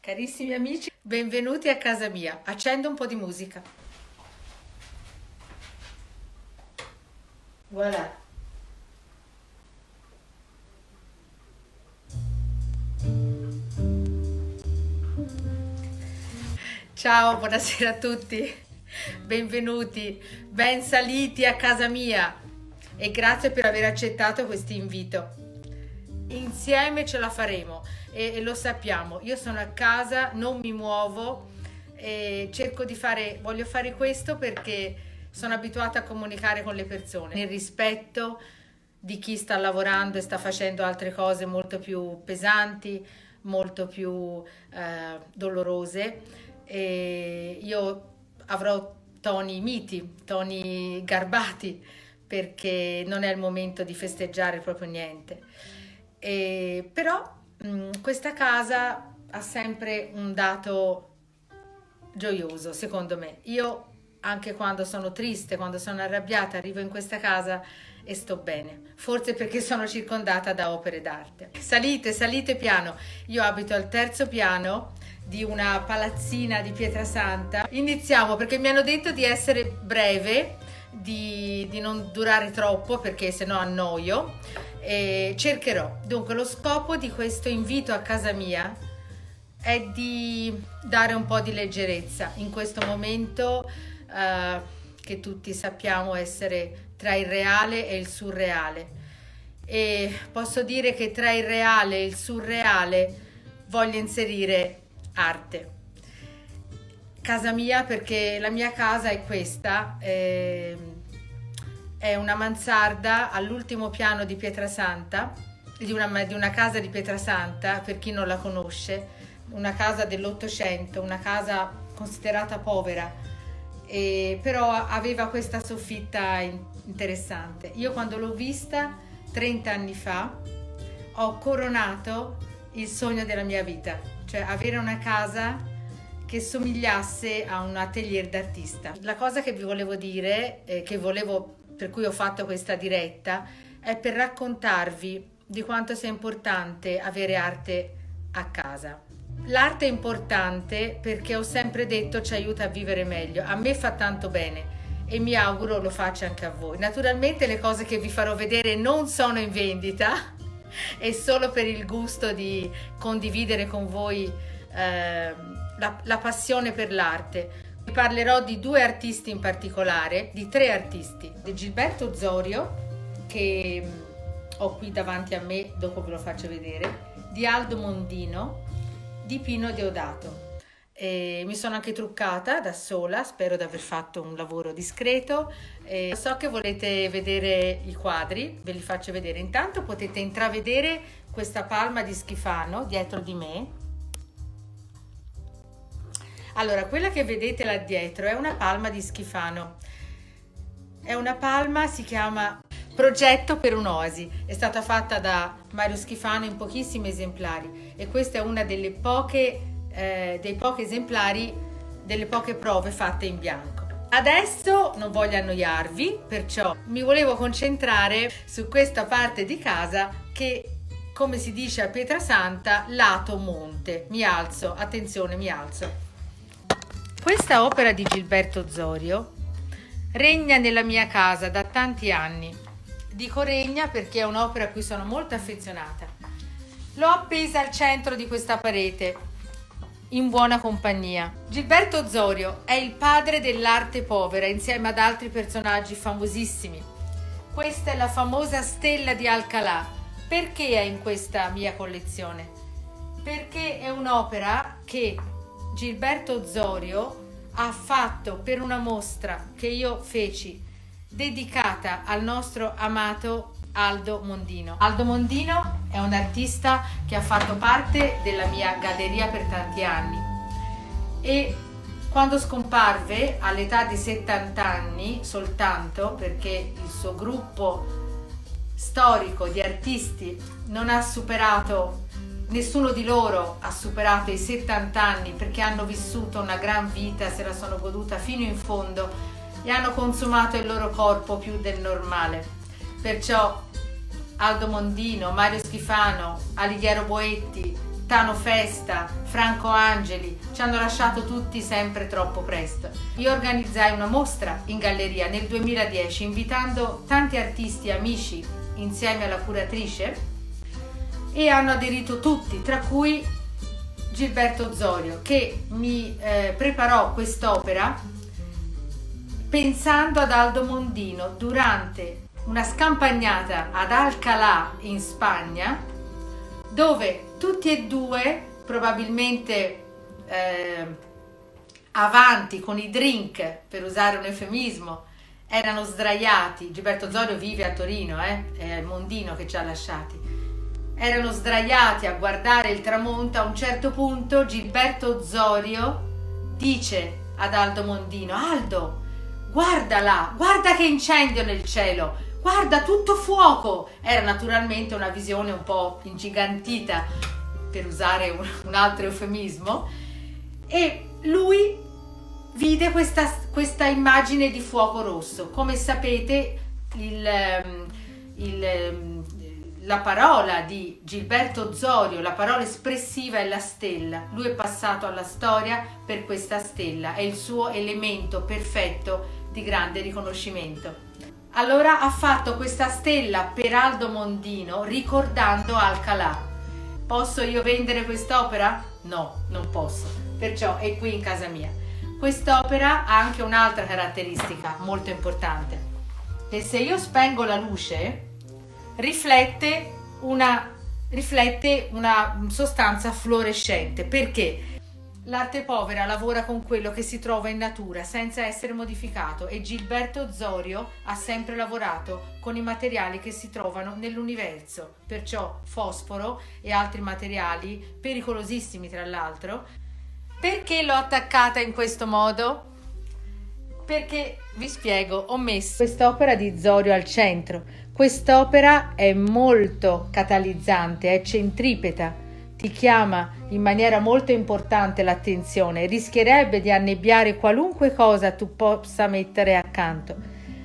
Carissimi amici, benvenuti a casa mia. Accendo un po' di musica. Voilà. Ciao, buonasera a tutti. Benvenuti, ben saliti a casa mia e grazie per aver accettato questo invito. Insieme ce la faremo e lo sappiamo. Io sono a casa, non mi muovo e voglio fare questo perché sono abituata a comunicare con le persone nel rispetto di chi sta lavorando e sta facendo altre cose molto più pesanti, molto più dolorose. E io avrò toni miti, toni garbati, perché non è il momento di festeggiare proprio niente. Però questa casa ha sempre un dato gioioso, secondo me. Io anche quando sono triste, quando sono arrabbiata, arrivo in questa casa e sto bene. Forse perché sono circondata da opere d'arte. Salite, salite piano. Io abito al terzo piano di una palazzina di Pietrasanta. Iniziamo perché mi hanno detto di essere breve, di non durare troppo perché sennò annoio. E cercherò. Dunque, lo scopo di questo invito a casa mia è di dare un po' di leggerezza in questo momento che tutti sappiamo essere tra il reale e il surreale. E posso dire che tra il reale e il surreale voglio inserire arte. Casa mia, perché la mia casa è questa. È una mansarda all'ultimo piano di Pietrasanta, di una casa di Pietrasanta, per chi non la conosce, una casa dell'Ottocento, una casa considerata povera, però aveva questa soffitta interessante. Io quando l'ho vista 30 anni fa ho coronato il sogno della mia vita, cioè avere una casa che somigliasse a un atelier d'artista. La cosa che vi volevo dire, per cui ho fatto questa diretta, è per raccontarvi di quanto sia importante avere arte a casa. L'arte è importante perché ho sempre detto ci aiuta a vivere meglio. A me fa tanto bene e mi auguro lo faccia anche a voi. Naturalmente le cose che vi farò vedere non sono in vendita, è solo per il gusto di condividere con voi la passione per l'arte. Vi parlerò di due artisti in particolare, di tre artisti: di Gilberto Zorio, che ho qui davanti a me, dopo ve lo faccio vedere, di Aldo Mondino, di Pino Deodato. Mi sono anche truccata da sola, spero di aver fatto un lavoro discreto. So che volete vedere i quadri, ve li faccio vedere. Intanto potete intravedere questa palma di Schifano dietro di me. Allora, quella che vedete là dietro è una palma di Schifano. È una palma, si chiama Progetto per un'oasi. È stata fatta da Mario Schifano in pochissimi esemplari e questa è una dei pochi esemplari, delle poche prove fatte in bianco. Adesso non voglio annoiarvi, perciò mi volevo concentrare su questa parte di casa che, come si dice a Pietrasanta, lato monte. Mi alzo, attenzione, mi alzo. Questa opera di Gilberto Zorio regna nella mia casa da tanti anni. Dico regna perché è un'opera a cui sono molto affezionata. L'ho appesa al centro di questa parete, in buona compagnia. Gilberto Zorio è il padre dell'arte povera insieme ad altri personaggi famosissimi. Questa è la famosa stella di Alcalá. Perché è in questa mia collezione? Perché è un'opera che Gilberto Zorio ha fatto per una mostra che io feci dedicata al nostro amato Aldo Mondino. Aldo Mondino è un artista che ha fatto parte della mia galleria per tanti anni e quando scomparve all'età di 70 anni soltanto, perché il suo gruppo storico di artisti non ha superato, nessuno di loro ha superato i 70 anni perché hanno vissuto una gran vita, se la sono goduta fino in fondo e hanno consumato il loro corpo più del normale. Perciò Aldo Mondino, Mario Schifano, Alighiero Boetti, Tano Festa, Franco Angeli, ci hanno lasciato tutti sempre troppo presto. Io organizzai una mostra in galleria nel 2010 invitando tanti artisti amici insieme alla curatrice e hanno aderito tutti, tra cui Gilberto Zorio, che mi preparò quest'opera pensando ad Aldo Mondino durante una scampagnata ad Alcalá in Spagna, dove tutti e due, probabilmente avanti con i drink, per usare un eufemismo, erano sdraiati. Gilberto Zorio vive a Torino, è Mondino che ci ha lasciati. Erano sdraiati a guardare il tramonto. A un certo punto Gilberto Zorio dice ad Aldo Mondino: Aldo, guarda là, guarda che incendio nel cielo, guarda, tutto fuoco. Era naturalmente una visione un po' ingigantita, per usare un altro eufemismo, e lui vide questa immagine di fuoco rosso. Come sapete, la parola di Gilberto Zorio, la parola espressiva è la stella. Lui è passato alla storia per questa stella, è il suo elemento perfetto di grande riconoscimento. Allora ha fatto questa stella per Aldo Mondino ricordando Alcalá. Posso io vendere quest'opera? No, non posso, perciò è qui in casa mia. Quest'opera ha anche un'altra caratteristica molto importante, che se io spengo la luce riflette una sostanza fluorescente. Perché? L'arte povera lavora con quello che si trova in natura senza essere modificato, e Gilberto Zorio ha sempre lavorato con i materiali che si trovano nell'universo, perciò fosforo e altri materiali pericolosissimi tra l'altro. Perché l'ho attaccata in questo modo? Perché, vi spiego, ho messo quest'opera di Zorio al centro. Quest'opera è molto catalizzante, è centripeta, ti chiama in maniera molto importante l'attenzione, rischierebbe di annebbiare qualunque cosa tu possa mettere accanto.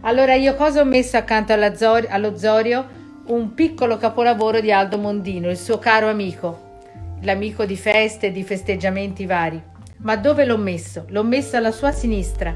Allora io cosa ho messo accanto allo Zorio? Un piccolo capolavoro di Aldo Mondino, il suo caro amico, l'amico di feste e di festeggiamenti vari. Ma dove l'ho messo? L'ho messo alla sua sinistra,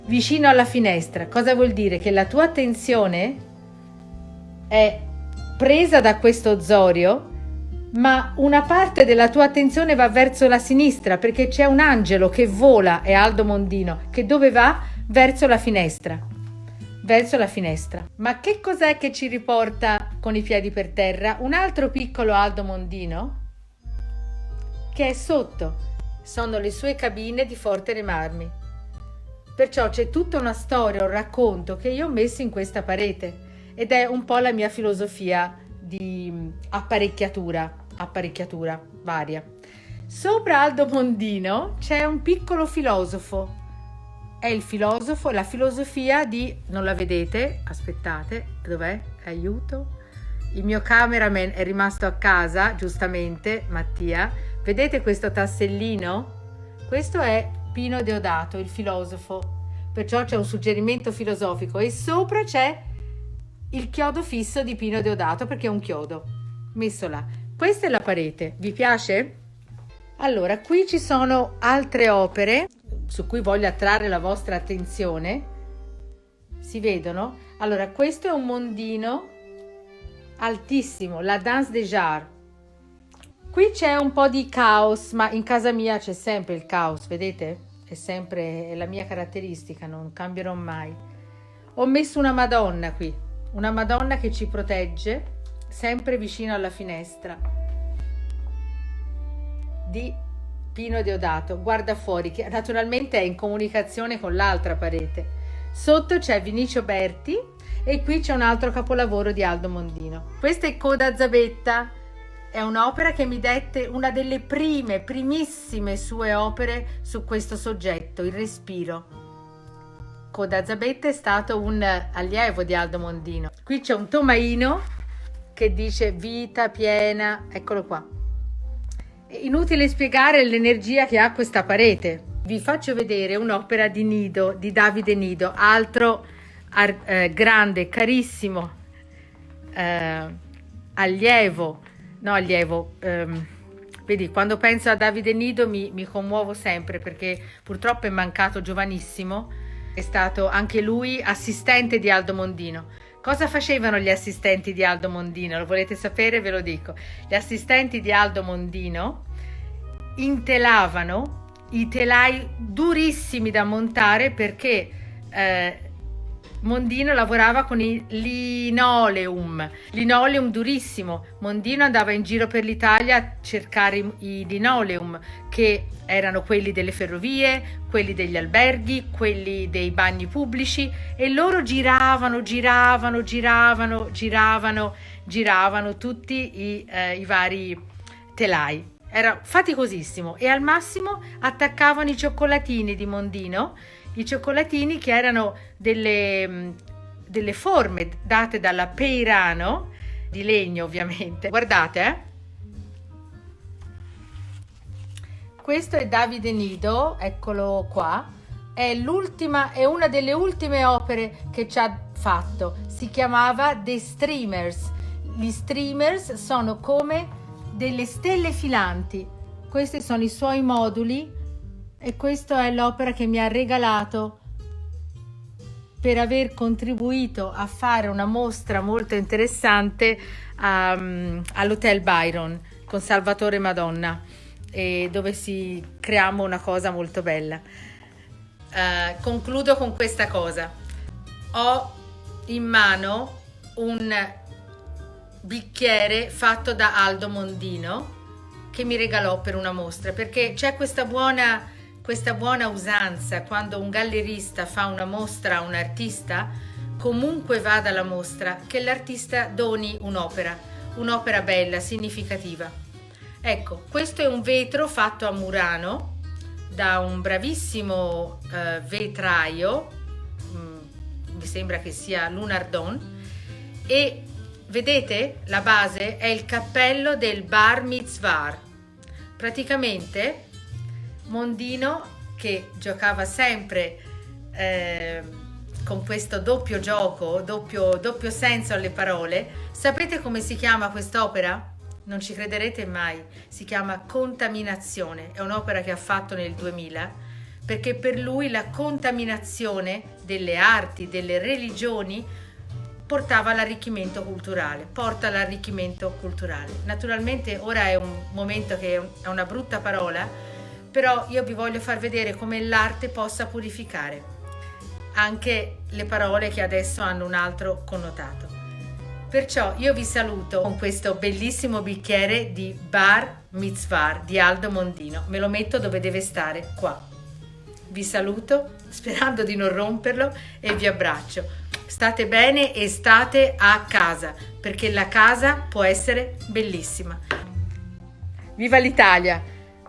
vicino alla finestra. Cosa vuol dire? Che la tua attenzione è presa da questo Zorio, ma una parte della tua attenzione va verso la sinistra, perché c'è un angelo che vola, è Aldo Mondino, che dove va? Verso la finestra. Ma che cos'è che ci riporta con i piedi per terra? Un altro piccolo Aldo Mondino che è sotto. Sono le sue cabine di Forte dei Marmi. Perciò c'è tutta una storia, un racconto che io ho messo in questa parete, ed è un po' la mia filosofia di apparecchiatura varia. Sopra Aldo Mondino c'è un piccolo filosofo. È il filosofo, la filosofia di... non la vedete? Aspettate, dov'è? Aiuto. Il mio cameraman è rimasto a casa, giustamente, Mattia. Vedete questo tassellino? Questo è Pino Deodato, il filosofo. Perciò c'è un suggerimento filosofico, e sopra c'è il chiodo fisso di Pino Deodato, perché è un chiodo messo là. Questa è la parete, vi piace? Allora, qui ci sono altre opere su cui voglio attrarre la vostra attenzione. Si vedono? Allora, questo è un Mondino altissimo, la Danse des Jars. Qui c'è un po' di caos, ma in casa mia c'è sempre il caos, vedete? È la mia caratteristica, non cambierò mai. Ho messo una Madonna qui, una Madonna che ci protegge, sempre vicino alla finestra, di Pino Deodato. Guarda fuori, che naturalmente è in comunicazione con l'altra parete. Sotto c'è Vinicio Berti e qui c'è un altro capolavoro di Aldo Mondino. Questa è Coda Zabetta, è un'opera che mi dette una delle primissime sue opere su questo soggetto, il respiro. Coda Zabetta è stato un allievo di Aldo Mondino. Qui c'è un tomaino che dice vita piena, eccolo qua. È inutile spiegare l'energia che ha questa parete. Vi faccio vedere un'opera di Nido, di Davide Nido, altro grande, carissimo allievo no, allievo. Vedi, quando penso a Davide Nido mi commuovo sempre perché purtroppo è mancato giovanissimo, è stato anche lui assistente di Aldo Mondino. Cosa facevano gli assistenti di Aldo Mondino? Lo volete sapere? Ve lo dico. Gli assistenti di Aldo Mondino intelavano i telai durissimi da montare perché Mondino lavorava con il linoleum durissimo. Mondino andava in giro per l'Italia a cercare i linoleum, che erano quelli delle ferrovie, quelli degli alberghi, quelli dei bagni pubblici, e loro giravano tutti i vari telai. Era faticosissimo, e al massimo attaccavano i cioccolatini di Mondino, i cioccolatini che erano delle forme date dalla Peirano, di legno ovviamente. Guardate, questo è Davide Nido, eccolo qua, è una delle ultime opere che ci ha fatto, si chiamava The Streamers. Gli streamers sono come delle stelle filanti, questi sono i suoi moduli, e questa è l'opera che mi ha regalato per aver contribuito a fare una mostra molto interessante all'Hotel Byron con Salvatore Madonna, e dove creiamo una cosa molto bella. Concludo con questa cosa. Ho in mano un bicchiere fatto da Aldo Mondino che mi regalò per una mostra, perché c'è questa buona usanza: quando un gallerista fa una mostra a un artista, comunque vada alla mostra, che l'artista doni un'opera bella, significativa. Ecco, questo è un vetro fatto a Murano da un bravissimo vetraio, mi sembra che sia Lunardon, e vedete, la base è il cappello del Bar Mitzvah. Praticamente Mondino, che giocava sempre con questo doppio gioco, doppio senso alle parole. Sapete come si chiama quest'opera? Non ci crederete mai. Si chiama Contaminazione. È un'opera che ha fatto nel 2000, perché per lui la contaminazione delle arti, delle religioni, porta all'arricchimento culturale. Naturalmente ora è un momento che è una brutta parola, però io vi voglio far vedere come l'arte possa purificare anche le parole che adesso hanno un altro connotato. Perciò io vi saluto con questo bellissimo bicchiere di Bar Mitzvah di Aldo Mondino. Me lo metto dove deve stare, qua. Vi saluto sperando di non romperlo e vi abbraccio. State bene e state a casa, perché la casa può essere bellissima. Viva l'Italia!